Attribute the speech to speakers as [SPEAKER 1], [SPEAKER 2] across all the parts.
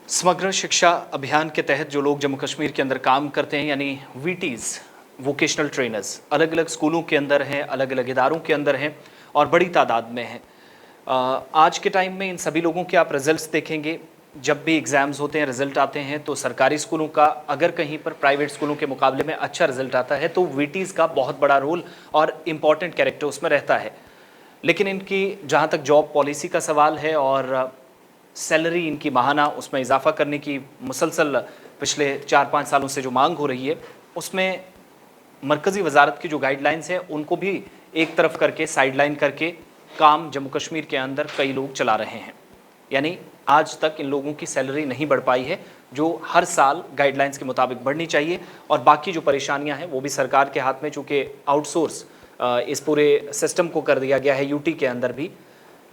[SPEAKER 1] समग्र शिक्षा अभियान के तहत जो लोग जम्मू कश्मीर के अंदर काम करते हैं यानी वीटीज़ वोकेशनल ट्रेनर्स अलग अलग स्कूलों के अंदर हैं, अलग अलग इदारों के अंदर हैं और बड़ी तादाद में हैं। आज के टाइम में इन सभी लोगों के आप रिजल्ट्स देखेंगे। जब भी एग्ज़ाम्स होते हैं, रिजल्ट आते हैं तो सरकारी स्कूलों का अगर कहीं पर प्राइवेट स्कूलों के मुकाबले में अच्छा रिजल्ट आता है तो वीटीज़ का बहुत बड़ा रोल और इम्पॉर्टेंट कैरेक्टर उसमें रहता है। लेकिन इनकी जहाँ तक जॉब पॉलिसी का सवाल है और सैलरी इनकी माहाना उसमें इजाफा करने की मुसलसल पिछले 4-5 सालों से जो मांग हो रही है, उसमें मरकज़ी वजारत की जो गाइडलाइंस हैं उनको भी एक तरफ करके साइडलाइन करके काम जम्मू कश्मीर के अंदर कई लोग चला रहे हैं। यानी आज तक इन लोगों की सैलरी नहीं बढ़ पाई है जो हर साल गाइडलाइंस के मुताबिक बढ़नी चाहिए, और बाकी जो परेशानियां हैं वो भी सरकार के हाथ में, चूँकि आउटसोर्स इस पूरे सिस्टम को कर दिया गया है यूटी के अंदर भी।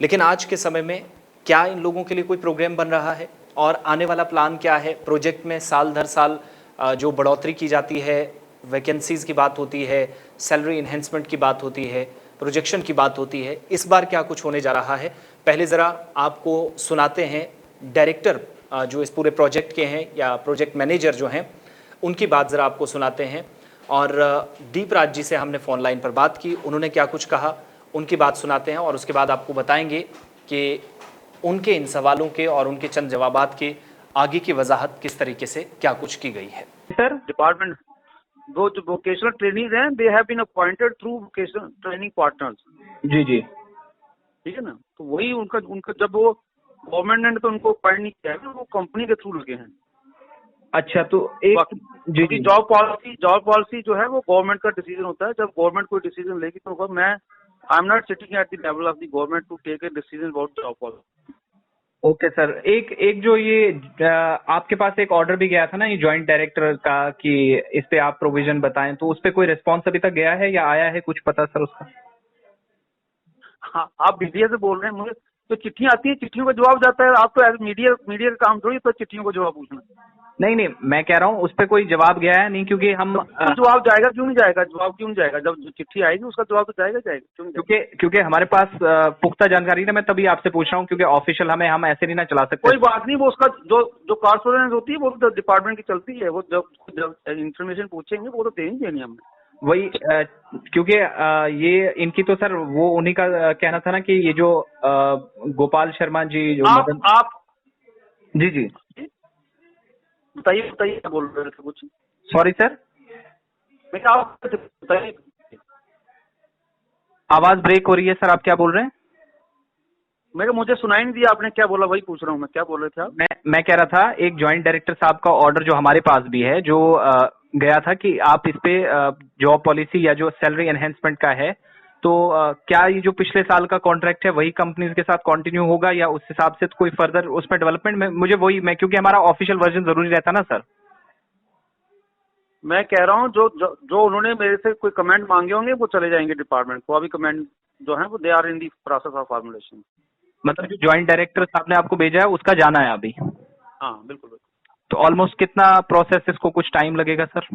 [SPEAKER 1] लेकिन आज के समय में क्या इन लोगों के लिए कोई प्रोग्राम बन रहा है और आने वाला प्लान क्या है? प्रोजेक्ट में साल दर साल जो बढ़ोतरी की जाती है, वैकेंसीज़ की बात होती है, सैलरी इन्हेंसमेंट की बात होती है, प्रोजेक्शन की बात होती है, इस बार क्या कुछ होने जा रहा है? पहले ज़रा आपको सुनाते हैं डायरेक्टर जो इस पूरे प्रोजेक्ट के हैं या प्रोजेक्ट मैनेजर जो हैं उनकी बात ज़रा आपको सुनाते हैं। और दीपराज जी से हमने फ़ोन लाइन पर बात की, उन्होंने क्या कुछ कहा उनकी बात सुनाते हैं और उसके बाद आपको बताएंगे कि उनके इन सवालों के और उनके चंद जवाबात के आगे की वजाहत किस तरीके से क्या कुछ की गई है।
[SPEAKER 2] सर, डिपार्टमेंट वो जो वोकेशनल ट्रेनिंग हैं, they have been appointed through vocational training partners.
[SPEAKER 3] जी जी,
[SPEAKER 2] ठीक है ना। तो वही उनका उनका जब वो गवर्नमेंट ने तो उनको अपॉइंट नहीं किया है ना, वो कंपनी के थ्रू लगे हैं।
[SPEAKER 3] अच्छा तो एक जी जी,
[SPEAKER 2] जॉब पॉलिसी जो है वो गवर्नमेंट का डिसीजन होता है। जब गवर्नमेंट कोई डिसीजन लेगी तो मैं I am not sitting at the level of the government to take a decision about job policy.
[SPEAKER 3] Okay sir, एक एक जो ये आपके पास एक ऑर्डर भी गया था ना ये जॉइंट डायरेक्टर का कि इस पे आप प्रोविजन बताएं, तो उस पे कोई रिस्पांस अभी तक गया है या आया है, कुछ पता सर उसका?
[SPEAKER 2] हाँ, आप मीडिया से बोल रहे हैं, मुझे तो चिट्ठियां आती है, चिट्ठियों का जवाब जाता है। आप तो एज मीडिया का काम थोड़ी तो चिट्ठियों का जवाब पूछना।
[SPEAKER 3] नहीं नहीं, मैं कह रहा हूँ उस पे कोई जवाब गया है नहीं, क्योंकि हम
[SPEAKER 2] तो जवाब जाएगा, क्यों नहीं जाएगा? जवाब क्यों नहीं जाएगा? जब चिट्ठी आएगी उसका जवाब तो जाएगा क्यों नहीं जाएगा?
[SPEAKER 3] क्योंकि हमारे पास पुख्ता जानकारी है, मैं तभी आपसे पूछ रहा हूँ, क्योंकि ऑफिशियल हम ऐसे नहीं ना चला सकते।
[SPEAKER 2] कोई बात नहीं, वो उसका जो कॉर्पोरेशन होती है वो तो डिपार्टमेंट की चलती है। वो जब इन्फॉर्मेशन पूछेंगे वो तो देनी हमने।
[SPEAKER 3] वही क्योंकि ये इनकी तो सर वो उन्हीं का कहना था ना कि ये जो गोपाल शर्मा जी जो
[SPEAKER 2] आप
[SPEAKER 3] जी जी,
[SPEAKER 2] बताइए क्या बोल रहे थे? कुछ
[SPEAKER 3] सॉरी सर,
[SPEAKER 2] मैं क्या बताइए।
[SPEAKER 3] आवाज ब्रेक हो रही है सर, आप क्या बोल रहे हैं?
[SPEAKER 2] मुझे सुनाई नहीं दिया, आपने क्या बोला वही पूछ रहा हूँ मैं। क्या बोल रहे थे आप?
[SPEAKER 3] मैं कह रहा था एक जॉइंट डायरेक्टर साहब का ऑर्डर जो हमारे पास भी है, जो गया था कि आप इस पे जॉब पॉलिसी या जो सैलरी एनहेंसमेंट का है, तो क्या ये जो पिछले साल का कॉन्ट्रैक्ट है वही कंपनीज के साथ कंटिन्यू होगा या उस हिसाब से कोई फर्दर उसमें डेवलपमेंट में मुझे वही मैं, क्योंकि हमारा ऑफिशियल वर्जन जरूरी रहता ना सर।
[SPEAKER 2] मैं कह रहा हूँ जो उन्होंने मेरे से कोई कमेंट मांगे होंगे वो चले जाएंगे डिपार्टमेंट को। अभी कमेंट जो है वो they are in the process of formulation.
[SPEAKER 3] मतलब जो ज्वाइंट डायरेक्टर साहब ने आपको भेजा है उसका जाना है अभी?
[SPEAKER 2] हाँ बिल्कुल।
[SPEAKER 3] तो ऑलमोस्ट कितना प्रोसेस, इसको कुछ टाइम लगेगा सर?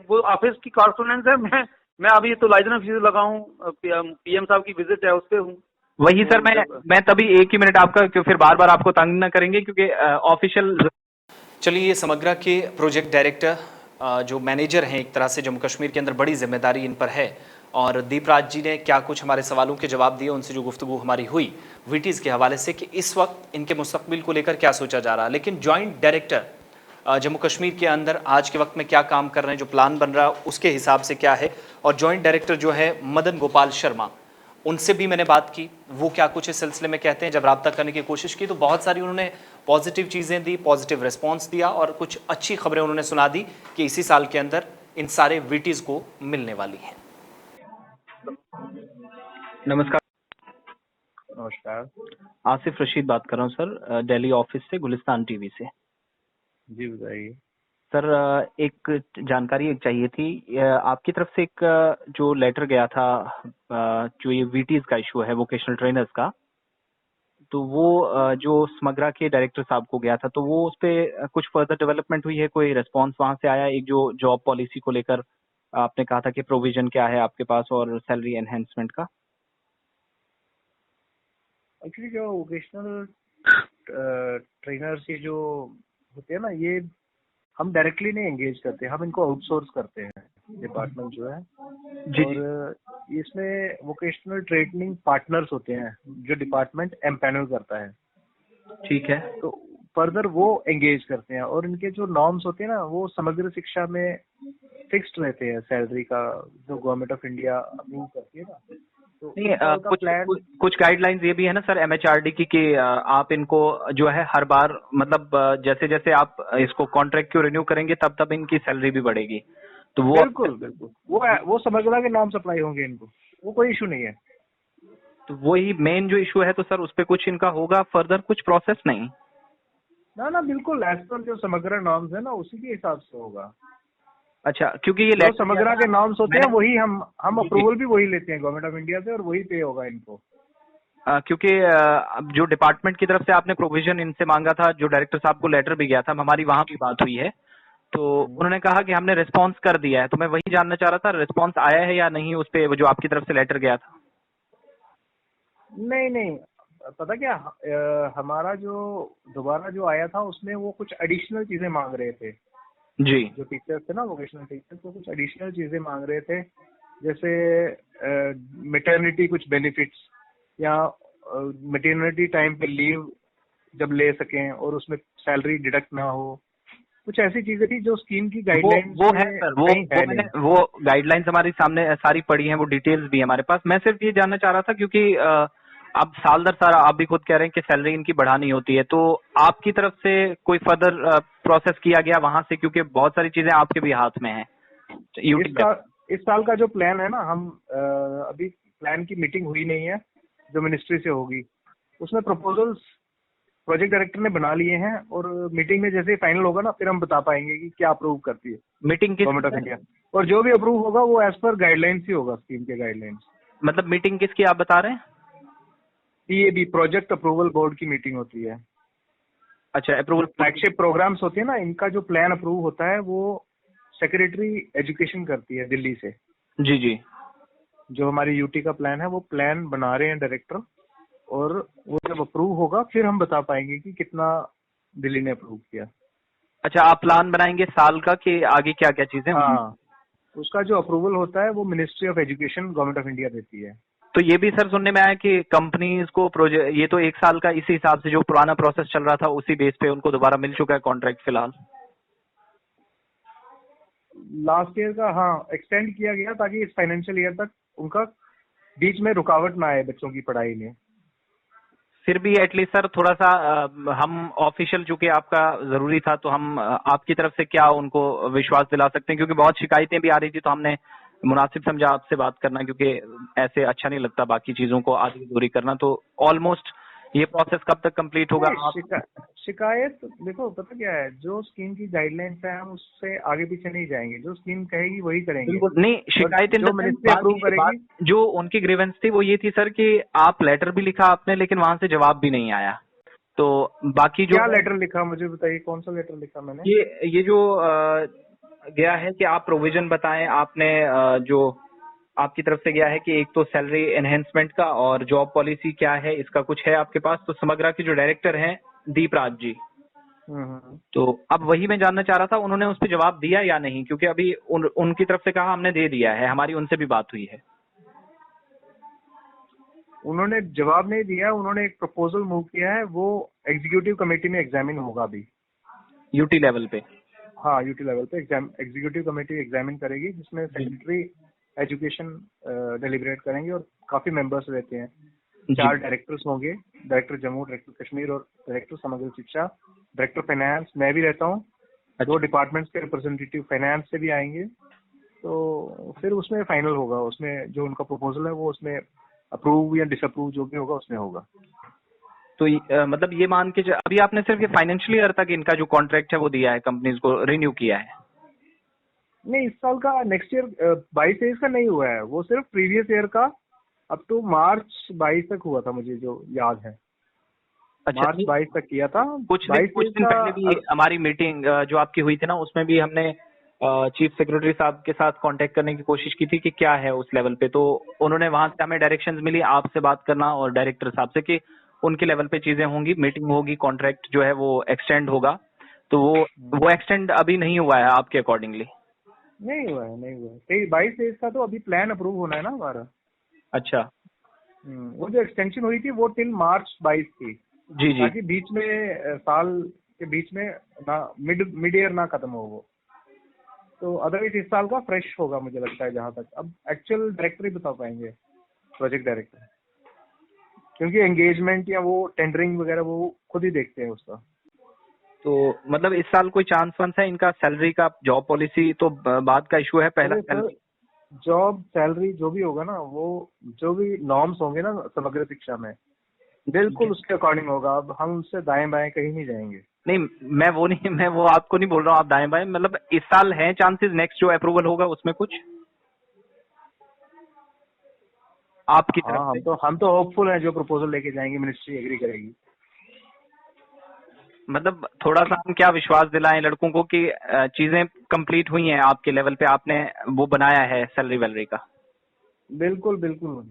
[SPEAKER 2] वो ऑफिस की कॉर्रेस्पॉन्डेंस है। मैं अभी तो लाइजन ऑफिस लगा हूँ, पीएम साहब की विजिट है उस पे हूँ।
[SPEAKER 3] वही सर, मैं तभी एक ही मिनट आपका, क्यों फिर बार बार आपको तंग न करेंगे, क्योंकि ऑफिशियल।
[SPEAKER 1] चलिए, ये समग्रा के प्रोजेक्ट डायरेक्टर जो मैनेजर हैं एक तरह से जम्मू कश्मीर के अंदर, बड़ी जिम्मेदारी इन पर है। और दीपराज जी ने क्या कुछ हमारे सवालों के जवाब दिए, उनसे जो गुफ्तगू हमारी हुई वीटीज़ के हवाले से कि इस वक्त इनके मुस्तकबिल को लेकर क्या सोचा जा रहा है। लेकिन जॉइंट डायरेक्टर जम्मू कश्मीर के अंदर आज के वक्त में क्या काम कर रहे हैं, जो प्लान बन रहा है उसके हिसाब से क्या है, और जॉइंट डायरेक्टर जो है मदन गोपाल शर्मा, उनसे भी मैंने बात की, वो क्या कुछ इस सिलसिले में कहते हैं। जब रब्ता करने की कोशिश की तो बहुत सारी उन्होंने पॉजिटिव चीज़ें दी, पॉजिटिव रिस्पांस दिया और कुछ अच्छी खबरें उन्होंने सुना दी कि इसी साल के अंदर इन सारे वीटीज़ को मिलने वाली हैं।
[SPEAKER 3] नमस्कार।
[SPEAKER 4] नमस्कार।
[SPEAKER 3] आसिफ रशीद बात कर रहा हूँ सर, दिल्ली ऑफिस से, गुलिस्तान टीवी से।
[SPEAKER 4] जी बताइए
[SPEAKER 3] सर, एक जानकारी एक चाहिए थी। आपकी तरफ से एक जो लेटर गया था, जो ये वीटीज का इशू है वोकेशनल ट्रेनर्स का, तो वो जो समग्रा के डायरेक्टर साहब को गया था, तो वो उस पे कुछ फर्दर डेवलपमेंट हुई है? कोई रिस्पांस वहां से आया? एक जो जॉब पॉलिसी को लेकर आपने कहा था कि प्रोविजन क्या है आपके पास और सैलरी एनहेंसमेंट का।
[SPEAKER 4] एक्चुअली जो वोकेशनल ट्रेनर्स ये जो होते हैं ना, ये हम डायरेक्टली नहीं एंगेज करते, हम इनको आउटसोर्स करते हैं, डिपार्टमेंट जो है।
[SPEAKER 3] जी
[SPEAKER 4] और इसमें वोकेशनल ट्रेनिंग पार्टनर्स होते हैं जो डिपार्टमेंट एम्पैनल करता है,
[SPEAKER 3] ठीक है।
[SPEAKER 4] तो फर्दर वो एंगेज करते हैं। और इनके जो नॉर्म्स होते हैं ना, वो समग्र शिक्षा में फिक्स्ड रहते हैं, सैलरी का जो गवर्नमेंट ऑफ इंडिया अप्रूव करती है ना। तो
[SPEAKER 3] नहीं
[SPEAKER 4] इस साल का प्लान
[SPEAKER 3] कुछ गाइडलाइंस ये भी है ना सर एमएचआरडी की कि आप इनको जो है हर बार मतलब जैसे जैसे आप इसको कॉन्ट्रैक्ट को रिन्यू करेंगे तब तब इनकी सैलरी भी बढ़ेगी, तो वो
[SPEAKER 4] बिल्कुल बिल्कुल वो समग्र के नाम सप्लाई होंगे इनको, वो कोई इशू नहीं है।
[SPEAKER 3] तो वही मेन जो इशू है, तो सर उस पे कुछ इनका होगा फर्दर कुछ प्रोसेस नहीं?
[SPEAKER 4] ना बिल्कुल एज पर जो समग्र नॉर्म्स है ना, उसी के हिसाब से होगा।
[SPEAKER 3] अच्छा, क्योंकि ये
[SPEAKER 4] जो
[SPEAKER 3] लेटर
[SPEAKER 4] समग्र के नॉर्म्स होते हैं वही हम
[SPEAKER 3] जी,
[SPEAKER 4] अप्रूवल भी वही लेते हैं गवर्नमेंट ऑफ इंडिया से, और वही पे होगा इनको।
[SPEAKER 3] क्योंकि अब जो डिपार्टमेंट की तरफ से आपने प्रोविजन इनसे मांगा था, जो डायरेक्टर साहब को लेटर भी गया था, हमारी वहां भी बात हुई है, तो उन्होंने कहा कि हमने रिस्पांस कर दिया है। तो मैं वही जानना चाह रहा था, रिस्पांस आया है या नहीं उस पे, जो आपकी तरफ से लेटर गया था?
[SPEAKER 4] नहीं, पता क्या, हमारा जो दोबारा जो आया था उसमें वो कुछ एडिशनल चीजें मांग रहे थे।
[SPEAKER 3] जी
[SPEAKER 4] जो टीचर्स थे ना, वोकेशनल टीचर्स, वो कुछ एडिशनल चीजें मांग रहे थे, जैसे मैटरनिटी कुछ बेनिफिट्स, या मैटरनिटी टाइम पे लीव जब ले सकें और उसमें सैलरी डिडक्ट ना हो। कुछ ऐसी चीजें थी जो स्कीम की गाइडलाइंस
[SPEAKER 3] वो है सर, मैंने वो गाइडलाइंस हमारी सामने सारी पड़ी हैं, वो डिटेल्स भी है हमारे पास। मैं सिर्फ ये जानना चाह रहा था क्योंकि अब साल दर साल आप भी खुद कह रहे हैं कि सैलरी इनकी बढ़ानी होती है, तो आपकी तरफ से कोई फर्दर प्रोसेस किया गया वहां से, क्योंकि बहुत सारी चीजें आपके भी हाथ में हैं
[SPEAKER 4] इस साल का जो प्लान है ना, हम अभी प्लान की मीटिंग हुई नहीं है, जो मिनिस्ट्री से होगी उसमें प्रपोजल्स प्रोजेक्ट डायरेक्टर ने बना लिए हैं, और मीटिंग में जैसे फाइनल होगा ना, फिर हम बता पाएंगे कि क्या अप्रूव करती है
[SPEAKER 3] मीटिंग
[SPEAKER 4] गवर्नमेंट ऑफ इंडिया। और जो भी अप्रूव होगा वो एज पर गाइडलाइंस ही होगा, स्कीम के गाइडलाइंस।
[SPEAKER 3] मतलब मीटिंग किसकी आप बता रहे हैं?
[SPEAKER 4] पीएबी, प्रोजेक्ट अप्रूवल बोर्ड की मीटिंग होती है।
[SPEAKER 3] अच्छा, अप्रूवल
[SPEAKER 4] फ्लैगशिप प्रोग्राम्स होते हैं ना, इनका जो प्लान अप्रूव होता है वो सेक्रेटरी एजुकेशन करती है दिल्ली से।
[SPEAKER 3] जी जी।
[SPEAKER 4] जो हमारी यूटी का प्लान है वो प्लान बना रहे हैं डायरेक्टर, और वो जब अप्रूव होगा फिर हम बता पाएंगे कि कितना दिल्ली ने अप्रूव किया।
[SPEAKER 3] अच्छा, आप प्लान बनाएंगे साल का कि आगे क्या क्या चीजें?
[SPEAKER 4] हाँ, उसका जो अप्रूवल होता है वो ministry of education government of India देती है।
[SPEAKER 3] तो ये भी सर सुनने में आया कि कंपनीज को प्रोजेक्ट, ये तो एक साल का इसी हिसाब से जो पुराना प्रोसेस चल रहा था उसी बेस पे उनको दोबारा मिल चुका है कॉन्ट्रैक्ट फिलहाल।
[SPEAKER 4] लास्ट ईयर का हाँ एक्सटेंड किया गया ताकि इस फाइनेंशियल ईयर तक उनका बीच में रुकावट ना आए बच्चों की पढ़ाई में।
[SPEAKER 3] फिर भी एटलीस्ट सर थोड़ा सा हम ऑफिशियल, चूंकि आपका जरूरी था, तो हम आपकी तरफ से क्या उनको विश्वास दिला सकते हैं, क्योंकि बहुत शिकायतें भी आ रही थी, तो हमने मुनासिब समझा आपसे बात करना, क्योंकि ऐसे अच्छा नहीं लगता बाकी चीजों को आधी अधूरी करना। तो ऑलमोस्ट ये प्रोसेस कब तक कंप्लीट होगा?
[SPEAKER 4] शिकायत देखो, पता क्या है, जो स्कीम की गाइडलाइंस है हम उससे आगे पीछे नहीं जाएंगे, जो स्कीम कहेगी वही करेंगे।
[SPEAKER 3] नहीं, शिकायत
[SPEAKER 4] जो मिनिस्ट्री अप्रूव करेगी।
[SPEAKER 3] जो उनकी ग्रीवेंस थी वो ये थी सर कि आप लेटर भी लिखा आपने, लेकिन वहां से जवाब भी नहीं आया। तो बाकी जो
[SPEAKER 4] क्या लेटर लिखा, मुझे बताइए कौन सा लेटर लिखा मैंने?
[SPEAKER 3] ये जो गया है कि आप प्रोविजन बताएं, आपने जो आपकी तरफ से गया है कि एक तो सैलरी एनहेंसमेंट का और जॉब पॉलिसी क्या है, इसका कुछ है आपके पास? तो समग्रा के जो डायरेक्टर हैं दीप राज जी, तो अब वही मैं जानना चाह रहा था, उन्होंने उस पर जवाब दिया या नहीं? क्योंकि अभी उनकी तरफ से कहा हमने दे दिया है, हमारी उनसे भी बात हुई है।
[SPEAKER 4] उन्होंने जवाब नहीं दिया, उन्होंने एक प्रपोजल मूव किया है, वो एग्जीक्यूटिव कमेटी में एग्जामिन होगा अभी,
[SPEAKER 3] यूटी लेवल पे।
[SPEAKER 4] हाँ, यूटी लेवल पे एग्जीक्यूटिव कमेटी एग्जामिन करेगी, जिसमें सेक्रेटरी एजुकेशन डिलिब्रेट करेंगे, और काफी मेंबर्स रहते हैं। 4 डायरेक्टर्स होंगे, डायरेक्टर जम्मू, डायरेक्टर कश्मीर और डायरेक्टर समग्र शिक्षा, डायरेक्टर फाइनेंस, मैं भी रहता हूँ। 2 डिपार्टमेंट्स के रिप्रेजेंटेटिव फाइनेंस से भी आएंगे, तो फिर उसमें फाइनल होगा, उसमें जो उनका प्रपोजल है वो उसमें अप्रूव या डिसअप्रूव जो भी होगा उसमें होगा।
[SPEAKER 3] तो मतलब ये मान के अभी आपने सिर्फ ये फाइनेंशियल ईयर तक इनका जो कॉन्ट्रैक्ट है वो दिया है, कंपनीज को रिन्यू किया है?
[SPEAKER 4] नहीं, इस साल का, नेक्स्ट ईयर 22-23 का नहीं हुआ है, वो सिर्फ प्रीवियस ईयर का अप टू मार्च 22 तक हुआ था, मुझे जो याद है।
[SPEAKER 3] अच्छा,
[SPEAKER 4] मार्च 22 तक किया था।
[SPEAKER 3] कुछ दिन पहले भी हमारी मीटिंग जो आपकी हुई थी ना, उसमें भी हमने चीफ सेक्रेटरी साहब के साथ कांटेक्ट करने की कोशिश की थी कि क्या है उस लेवल पे, तो उन्होंने वहां से हमें डायरेक्शंस मिली आपसे बात करना और डायरेक्टर साहब से कि उनके लेवल पे चीजें होंगी, मीटिंग होगी, कॉन्ट्रैक्ट जो है वो एक्सटेंड होगा, तो वो एक्सटेंड अभी नहीं हुआ है आपके अकॉर्डिंगली?
[SPEAKER 4] नहीं हुआ है, नहीं हुआ है। 22-23 का तो अभी प्लान अप्रूव होना है ना हमारा।
[SPEAKER 3] अच्छा।
[SPEAKER 4] वो जो एक्सटेंशन हुई थी वो टिल मार्च 22 थी,
[SPEAKER 3] जी जी।
[SPEAKER 4] ताकि बीच में साल के बीच में ना मिड ईयर ना खत्म हो वो। तो अदरवाइज इस साल का फ्रेश होगा मुझे लगता है जहां तक। अब एक्चुअल डायरेक्टर ही बता पाएंगे, प्रोजेक्ट डायरेक्टर, क्योंकि एंगेजमेंट या वो टेंडरिंग वगैरह वो खुद ही देखते हैं उसका।
[SPEAKER 3] तो मतलब इस साल कोई चांस वांस है इनका सैलरी का? जॉब पॉलिसी तो बाद का इशू है, पहला सैलरी।
[SPEAKER 4] जॉब सैलरी जो भी होगा ना, वो जो भी नॉर्म्स होंगे ना समग्र शिक्षा में, बिल्कुल उसके अकॉर्डिंग होगा। अब हम उससे दाएं बाएं कहीं नहीं जाएंगे।
[SPEAKER 3] नहीं, मैं वो आपको नहीं बोल रहा हूँ आप दाएं बाएं, मतलब इस साल है चांसेस नेक्स्ट जो अप्रूवल होगा उसमें कुछ आपकी
[SPEAKER 4] हाँ,
[SPEAKER 3] तरफ से?
[SPEAKER 4] हम तो होपफुल हैं, जो प्रपोजल लेके जाएंगे मिनिस्ट्री एग्री करेगी।
[SPEAKER 3] मतलब थोड़ा सा हम क्या विश्वास दिलाएं लड़कों को कि चीजें कंप्लीट हुई हैं आपके लेवल पे, आपने वो बनाया है सैलरी वैलरी का?
[SPEAKER 4] बिल्कुल बिल्कुल।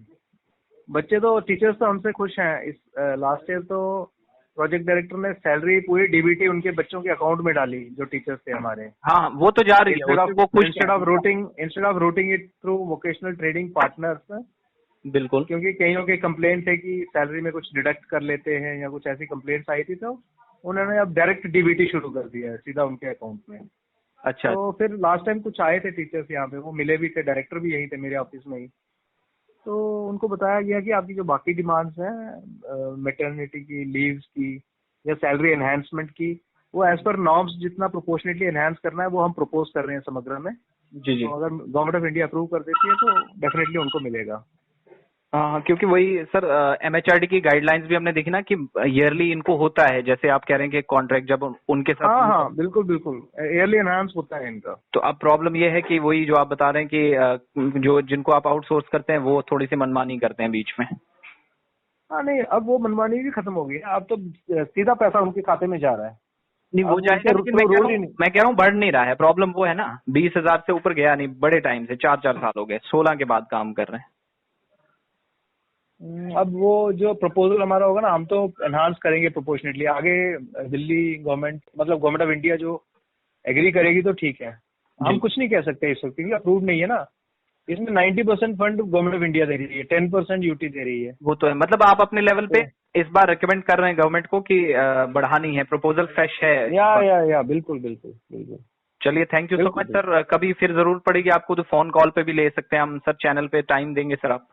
[SPEAKER 4] बच्चे तो, टीचर्स तो हमसे खुश हैं। इस लास्ट ईयर तो प्रोजेक्ट डायरेक्टर ने सैलरी पूरी डीबीटी उनके बच्चों के अकाउंट में डाली, जो टीचर्स थे हमारे।
[SPEAKER 3] हाँ, वो तो जा रही है, उसमें वो खुश
[SPEAKER 4] instead of routing it through vocational trading partners.
[SPEAKER 3] बिल्कुल।
[SPEAKER 4] क्योंकि कईयों के कंप्लेंट थे कि सैलरी में कुछ डिडक्ट कर लेते हैं या कुछ ऐसी कंप्लेंट्स आई थी, तो उन्होंने अब डायरेक्ट डीबीटी शुरू कर दिया है सीधा उनके अकाउंट में।
[SPEAKER 3] अच्छा।
[SPEAKER 4] तो फिर लास्ट टाइम कुछ आए थे टीचर्स यहाँ पे, वो मिले भी थे, डायरेक्टर भी यही थे मेरे ऑफिस में ही। तो उनको बताया गया कि आपकी जो बाकी डिमांड्स हैं मैटरनिटी की, लीव्स की या सैलरी एनहांसमेंट की, वो एज पर नॉर्म्स जितना प्रोपोर्शनेटली एनहांस करना है वो हम प्रपोज कर रहे हैं समग्र में।
[SPEAKER 3] जी जी।
[SPEAKER 4] तो अगर गवर्नमेंट ऑफ इंडिया अप्रूव कर देती है तो डेफिनेटली उनको मिलेगा।
[SPEAKER 3] हाँ, क्योंकि वही सर MHRD की गाइडलाइंस भी हमने देखी ना कि ईयरली इनको होता है, जैसे आप कह रहे हैं कि कॉन्ट्रैक्ट जब उनके साथ।
[SPEAKER 4] हाँ, बिल्कुल बिल्कुल, ईयरली एनहांस होता है इनका।
[SPEAKER 3] तो अब प्रॉब्लम ये है कि वही जो आप बता रहे हैं कि जो जिनको आप आउटसोर्स करते हैं वो थोड़ी सी मनमानी करते हैं बीच में।
[SPEAKER 4] हाँ नहीं, अब वो मनमानी भी खत्म हो गई है, अब तो सीधा पैसा उनके खाते में जा रहा है।
[SPEAKER 3] नहीं, वो जाएगा, लेकिन मैं कह रहा हूँ बढ़ नहीं रहा है। प्रॉब्लम वो है ना, 20,000 से ऊपर गया नहीं बड़े टाइम से, 4 साल हो गए, 16 के बाद काम कर रहे हैं।
[SPEAKER 4] अब वो जो प्रपोजल हमारा होगा ना, हम तो एनहांस करेंगे प्रोपोर्शनेटली। आगे दिल्ली गवर्नमेंट, मतलब गवर्नमेंट ऑफ इंडिया जो एग्री करेगी तो ठीक है। हम कुछ नहीं कह सकते इस वक्त, क्योंकि अप्रूव नहीं है ना। इसमें 90% फंड गवर्नमेंट ऑफ इंडिया दे रही है, 10% यूटी दे रही है।
[SPEAKER 3] वो तो है, मतलब आप अपने लेवल पे इस बार रिकमेंड कर रहे हैं गवर्नमेंट को कि बढ़ानी है, प्रपोजल फ्रेश है।
[SPEAKER 4] या बिल्कुल बिल्कुल बिल्कुल।
[SPEAKER 3] चलिए, thank you so much sir. कभी फिर जरूरत पड़ेगी आपको तो फोन कॉल पे भी ले सकते हैं हम सर, चैनल पे टाइम देंगे सर आप?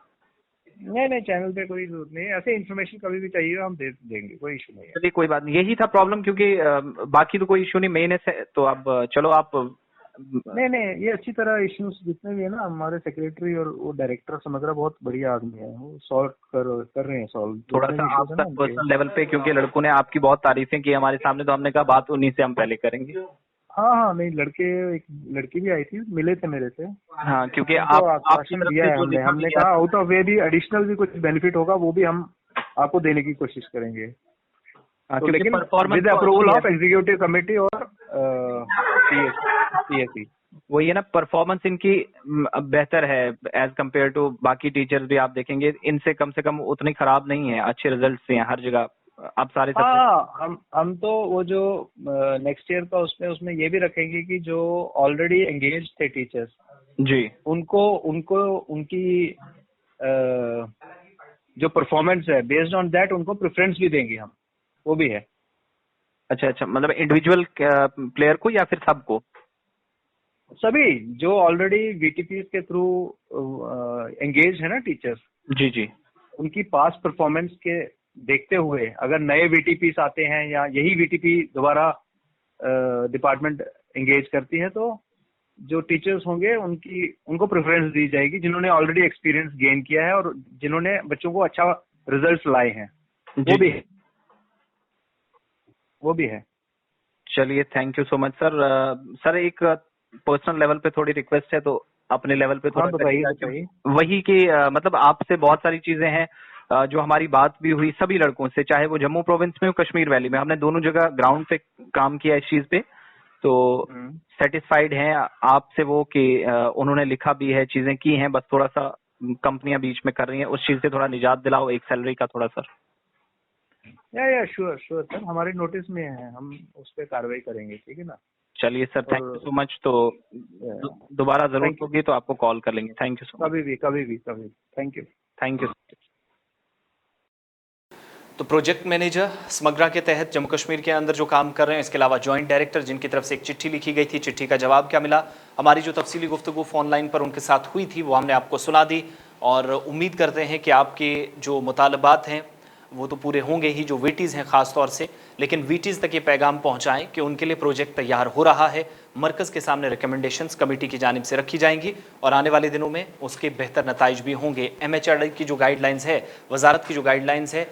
[SPEAKER 4] नहीं, चैनल पे कोई जरूरत नहीं है, ऐसे इन्फॉर्मेशन कभी भी चाहिए हम दे देंगे, कोई इशू नहीं है।
[SPEAKER 3] चलिए, कोई बात नहीं, यही था प्रॉब्लम, क्योंकि बाकी तो कोई इशू नहीं, मेन है तो अब चलो आप।
[SPEAKER 4] नहीं, ये अच्छी तरह इश्यूज जितने भी है ना, हमारे सेक्रेटरी और वो डायरेक्टर समग्र बहुत बढ़िया आदमी है, वो सॉल्व कर रहे हैं सॉल्व
[SPEAKER 3] थोड़ा सा आप तक पर्सनल लेवल पे, क्योंकि लड़कों ने आपकी बहुत तारीफें की हमारे सामने, तो हमने कहा बात उन्हीं से हम पहले करेंगे।
[SPEAKER 4] हाँ, नहीं, एक लड़की भी आई थी, मिले थे मेरे से।
[SPEAKER 3] हाँ, क्योंकि
[SPEAKER 4] आप आश्वासन दिया है हमने कहा आउट ऑफ वे भी एडिशनल भी कुछ बेनिफिट होगा वो भी हम आपको देने की कोशिश करेंगे। तो लेकिन with approval of executive committee और CSE।
[SPEAKER 3] वही है ना, परफॉर्मेंस इनकी बेहतर है एज कम्पेयर टू बाकी टीचर्स भी। आप देखेंगे इनसे कम से कम उतनी खराब नहीं है, अच्छे रिजल्ट्स हैं हर जगह। आप सारे
[SPEAKER 4] हम तो वो जो नेक्स्ट ईयर का उसमें ये भी रखेंगे कि जो ऑलरेडी एंगेज थे टीचर्स
[SPEAKER 3] जी, उनको
[SPEAKER 4] उनकी जो परफॉर्मेंस है बेस्ड ऑन दैट उनको प्रेफरेंस भी देंगे हम, वो भी है।
[SPEAKER 3] अच्छा, मतलब इंडिविजुअल प्लेयर को या फिर सबको?
[SPEAKER 4] सभी जो ऑलरेडी VTPs के थ्रू एंगेज है ना टीचर्स,
[SPEAKER 3] जी,
[SPEAKER 4] उनकी पास्ट परफॉर्मेंस के देखते हुए अगर नए VTPs आते हैं या यही VTP दोबारा डिपार्टमेंट एंगेज करती है, तो जो टीचर्स होंगे उनको प्रेफरेंस दी जाएगी, जिन्होंने ऑलरेडी एक्सपीरियंस गेन किया है और जिन्होंने बच्चों को अच्छा रिजल्ट्स लाए हैं, वो भी है।
[SPEAKER 3] चलिए, thank you so much sir. Sir, एक पर्सनल लेवल पे थोड़ी रिक्वेस्ट है, तो अपने लेवल पे थोड़ा
[SPEAKER 4] बताइए।
[SPEAKER 3] वही कि मतलब आपसे बहुत सारी चीजें हैं जो हमारी बात भी हुई सभी लड़कों से, चाहे वो जम्मू प्रोविंस में हो, कश्मीर वैली में, हमने दोनों जगह ग्राउंड पे काम किया इस चीज पे, तो सेटिस्फाइड हैं आपसे वो कि उन्होंने लिखा भी है, चीजें की हैं, बस थोड़ा सा कंपनियां बीच में कर रही हैं, उस चीज से थोड़ा निजात दिलाओ एक सैलरी का थोड़ा सर।
[SPEAKER 4] या श्योर श्योर सर, हमारे नोटिस में है, हम उस पर कार्रवाई करेंगे, ठीक है ना।
[SPEAKER 3] चलिए sir, thank you so much. तो दोबारा जरूरत होगी तो आपको कॉल कर लेंगे। Thank you so much.
[SPEAKER 4] कभी भी थैंक यू।
[SPEAKER 3] Thank you.
[SPEAKER 1] तो प्रोजेक्ट मैनेजर समग्रा के तहत जम्मू कश्मीर के अंदर जो काम कर रहे हैं, इसके अलावा जॉइंट डायरेक्टर जिनकी तरफ से एक चिट्ठी लिखी गई थी, चिट्ठी का जवाब क्या मिला, हमारी जो तफसीली गुफ्तगू फोन लाइन पर उनके साथ हुई थी वो हमने आपको सुना दी। और उम्मीद करते हैं कि आपके जो मुतालबात हैं वो तो पूरे होंगे ही, जो वीटीज़ हैं ख़ास तौर से, लेकिन वीटीज़ तक ये पैगाम पहुँचाएँ कि उनके लिए प्रोजेक्ट तैयार हो रहा है। मरकज़ के सामने रिकमेंडेशंस कमेटी की जानिब से रखी जाएंगी और आने वाले दिनों में उसके बेहतर नताइज भी होंगे। MHRD की जो गाइडलाइंस है, वजारत की जो गाइडलाइंस है,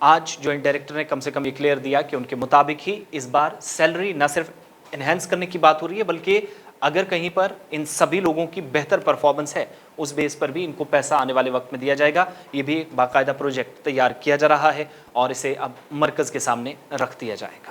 [SPEAKER 1] आज जॉइंट डायरेक्टर ने कम से कम ये क्लियर दिया कि उनके मुताबिक ही इस बार सैलरी न सिर्फ इन्हेंस करने की बात हो रही है, बल्कि अगर कहीं पर इन सभी लोगों की बेहतर परफॉर्मेंस है उस बेस पर भी इनको पैसा आने वाले वक्त में दिया जाएगा। ये भी एक बाकायदा प्रोजेक्ट तैयार किया जा रहा है और इसे अब मरकज़ के सामने रख दिया जाएगा।